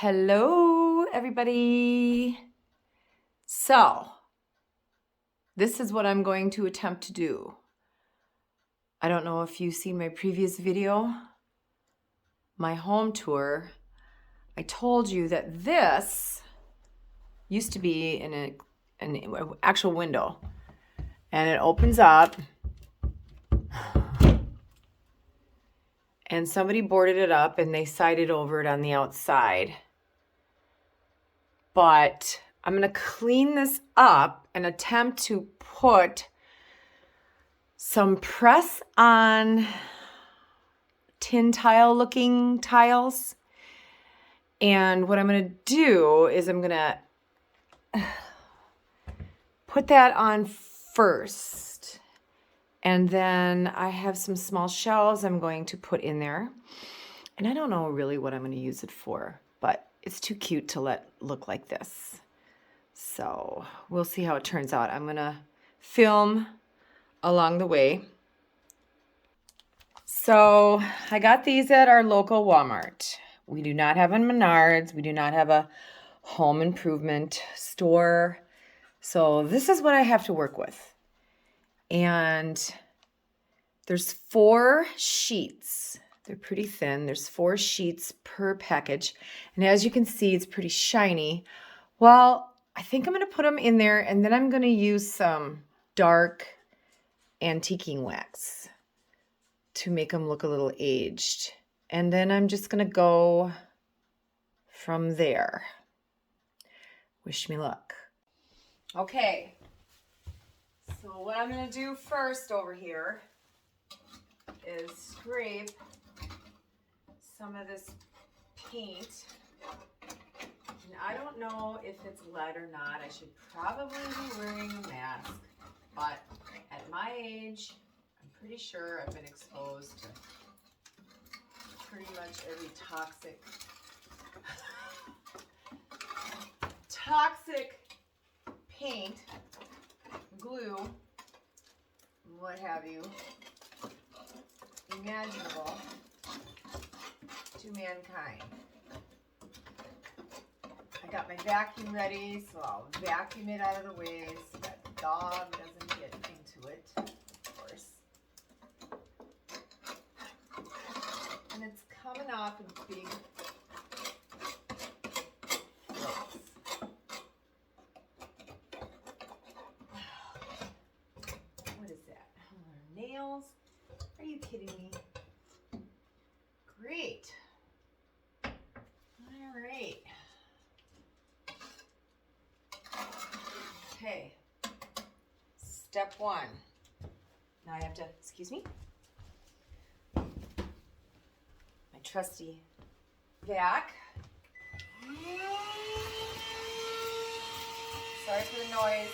Hello, everybody. So, this is what I'm going to attempt to do. I don't know if you've seen my previous video, my home tour. I told you that this used to be in an actual window, and it opens up, and somebody boarded it up and they sided over it on the outside. But I'm going to clean this up and attempt to put some press-on tin tile looking tiles. And what I'm going to do is I'm going to put that on first. And then I have some small shelves I'm going to put in there. And I don't know really what I'm going to use it for, but it's too cute to let look like this. So we'll see how it turns out. I'm going to film along the way. So I got these at our local Walmart. We do not have a Menards. We do not have a home improvement store. So this is what I have to work with. And there's 4 sheets. They're pretty thin. There's 4 sheets per package. And as you can see, it's pretty shiny. Well, I think I'm going to put them in there, and then I'm going to use some dark antiquing wax to make them look a little aged. And then I'm just going to go from there. Wish me luck. Okay. So what I'm going to do first over here is scrape some of this paint. And I don't know if it's lead or not. I should probably be wearing a mask. But at my age, I'm pretty sure I've been exposed to pretty much every toxic paint, glue, what have you, imaginable to mankind. I got my vacuum ready, so I'll vacuum it out of the way so that the dog doesn't get into it, of course. And it's coming off in big flakes. What is that? Nails? Are you kidding me? Great. All right. Okay. Step 1. Now I have to, excuse me, my trusty vac. Sorry for the noise.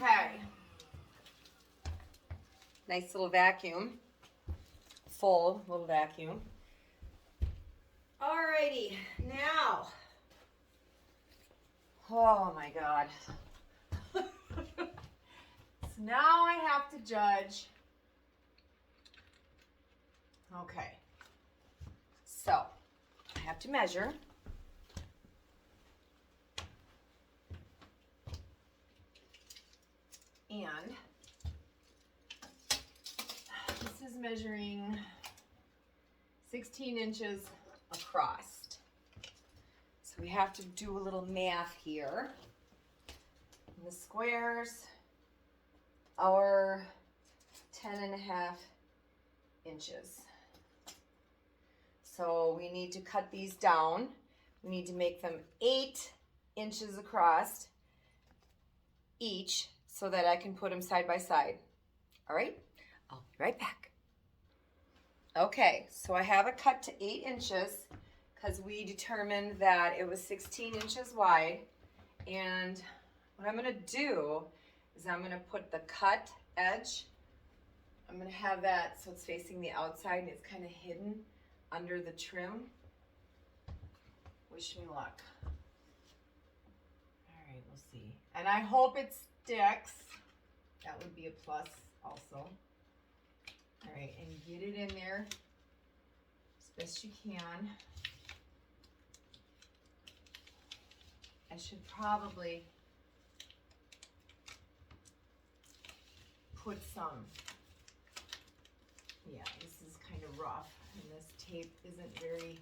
Okay. Nice little vacuum. Full little vacuum. Alrighty, now. Oh my God. So now I have to judge. Okay. So I have to measure. And this is measuring 16 inches across. So we have to do a little math here. And the squares are 10.5 inches. So we need to cut these down. We need to make them 8 inches across each so that I can put them side by side. All right, I'll be right back. Okay, so I have it cut to 8 inches because we determined that it was 16 inches wide. And what I'm gonna do is I'm gonna put the cut edge, I'm gonna have that so it's facing the outside and it's kind of hidden under the trim. Wish me luck. All right, we'll see. And I hope it sticks. That would be a plus also. All right, and get it in there as best you can. I should probably put some, yeah, this is kind of rough and this tape isn't very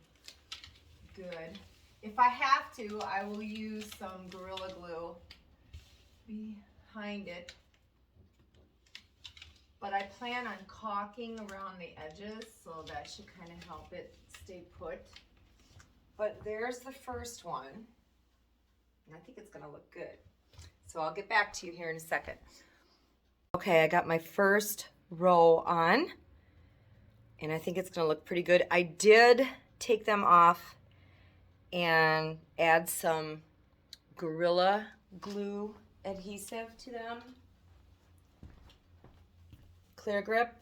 good. If I have to, I will use some Gorilla Glue behind it. But I plan on caulking around the edges, so that should kind of help it stay put. But there's the first one, and I think it's gonna look good. So I'll get back to you here in a second. Okay, I got my first row on, and I think it's gonna look pretty good. I did take them off and add some Gorilla Glue adhesive to them. Clear Grip.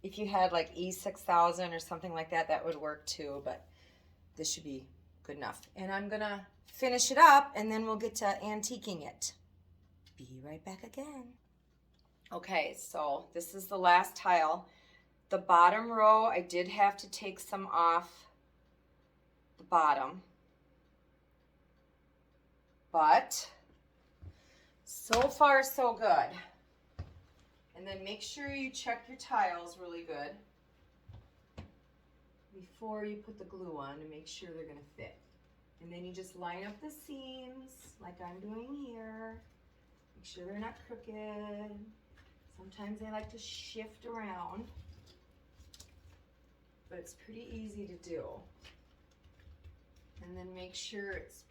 If you had like E6000 or something like that, that would work too, but this should be good enough. And I'm gonna finish it up and then we'll get to antiquing it. Be right back again. Okay, so this is the last tile. The bottom row, I did have to take some off the bottom, but so far so good. And then make sure you check your tiles really good before you put the glue on to make sure they're gonna fit. And then you just line up the seams like I'm doing here. Make sure they're not crooked. Sometimes they like to shift around, but it's pretty easy to do. And then make sure it's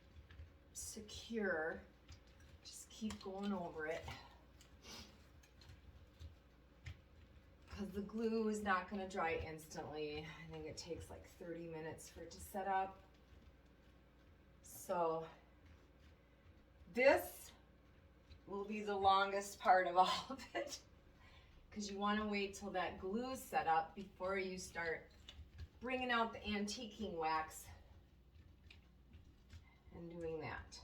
secure. Just keep going over it. Because the glue is not going to dry instantly. I think it takes like 30 minutes for it to set up. So this will be the longest part of all of it, because you want to wait till that glue is set up before you start bringing out the antiquing wax and doing that.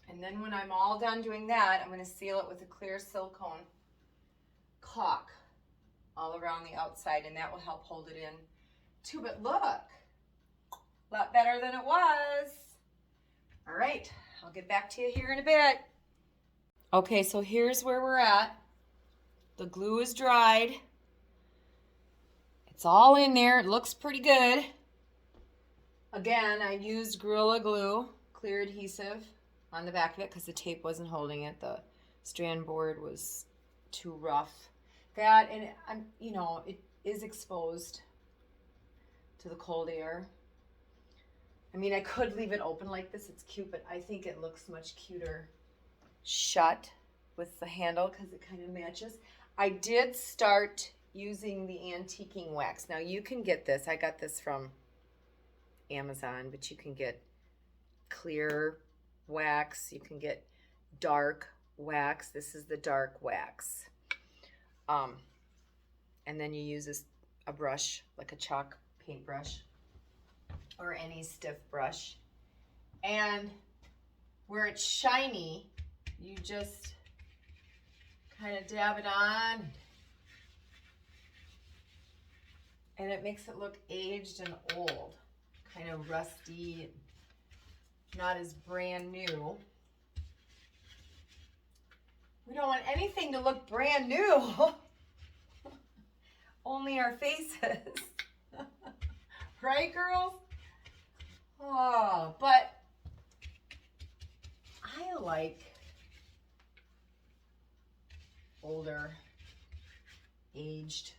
And then when I'm all done doing that, I'm going to seal it with a clear silicone caulk all around the outside, and that will help hold it in too. But look, a lot better than it was. All right, I'll get back to you here in a bit. Okay, so here's where we're at. The glue is dried. It's all in there. It looks pretty good. Again, I used Gorilla Glue, clear adhesive, on the back of it because the tape wasn't holding it. The strand board was too rough. That, and you know, it is exposed to the cold air. I mean, I could leave it open like this. It's cute, but I think it looks much cuter shut with the handle because it kind of matches. I did start using the antiquing wax. Now you can get this. I got this from Amazon, but you can get clear wax. You can get dark wax. This is the dark wax. And then you use a brush, like a chalk paintbrush or any stiff brush. And where it's shiny, you just kind of dab it on. And it makes it look aged and old, kind of rusty, not as brand new. We don't want anything to look brand new. Only me our faces. Right, girls? Oh, but I like older, aged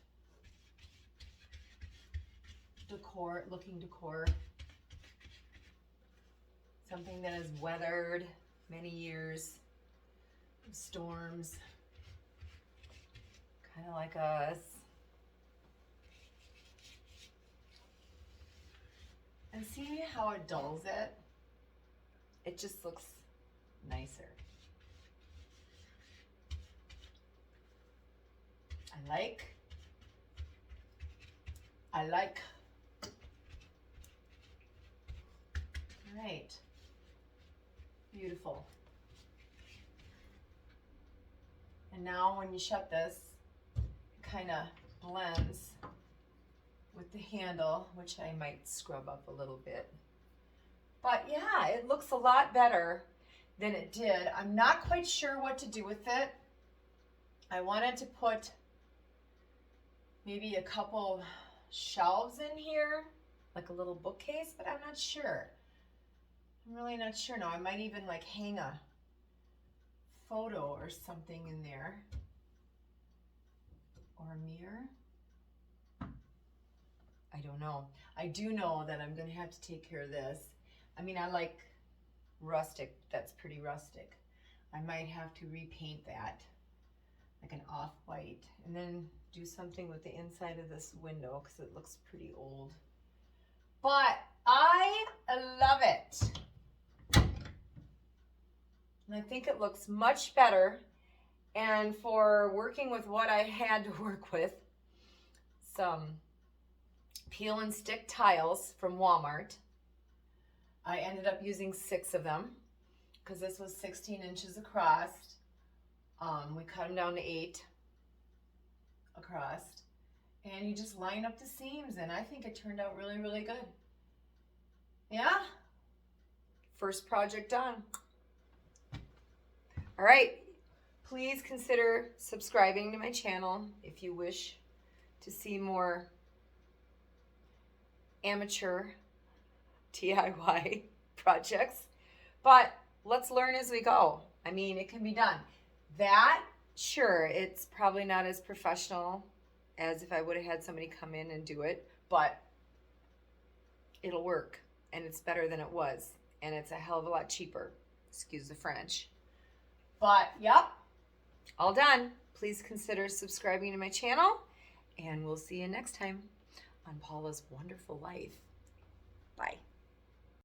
decor, looking decor. Something that has weathered many years of storms. Kind of like us. And see how it dulls it? It just looks nicer. I like. All right. Beautiful. And now when you shut this, it kind of blends with the handle, which I might scrub up a little bit. But yeah, it looks a lot better than it did. I'm not quite sure what to do with it. I wanted to put maybe a couple shelves in here, like a little bookcase, but I'm not sure. I'm really not sure now. I might even like hang a photo or something in there, or a mirror. I don't know. I do know that I'm going to have to take care of this. I mean, I like rustic. That's pretty rustic. I might have to repaint that like an off-white, and then do something with the inside of this window because it looks pretty old. But I love it. And I think it looks much better. And for working with what I had to work with, some peel and stick tiles from Walmart. I ended up using 6 of them because this was 16 inches across. We cut them down to 8 across. And you just line up the seams, and I think it turned out really, really good. Yeah? First project done. All right. Please consider subscribing to my channel if you wish to see more amateur DIY projects. But let's learn as we go. I mean, it can be done. That, sure, it's probably not as professional as if I would have had somebody come in and do it, but it'll work, and it's better than it was, and it's a hell of a lot cheaper. Excuse the French. But, yep, all done. Please consider subscribing to my channel, and we'll see you next time on Paula's Wonderful Life. Bye.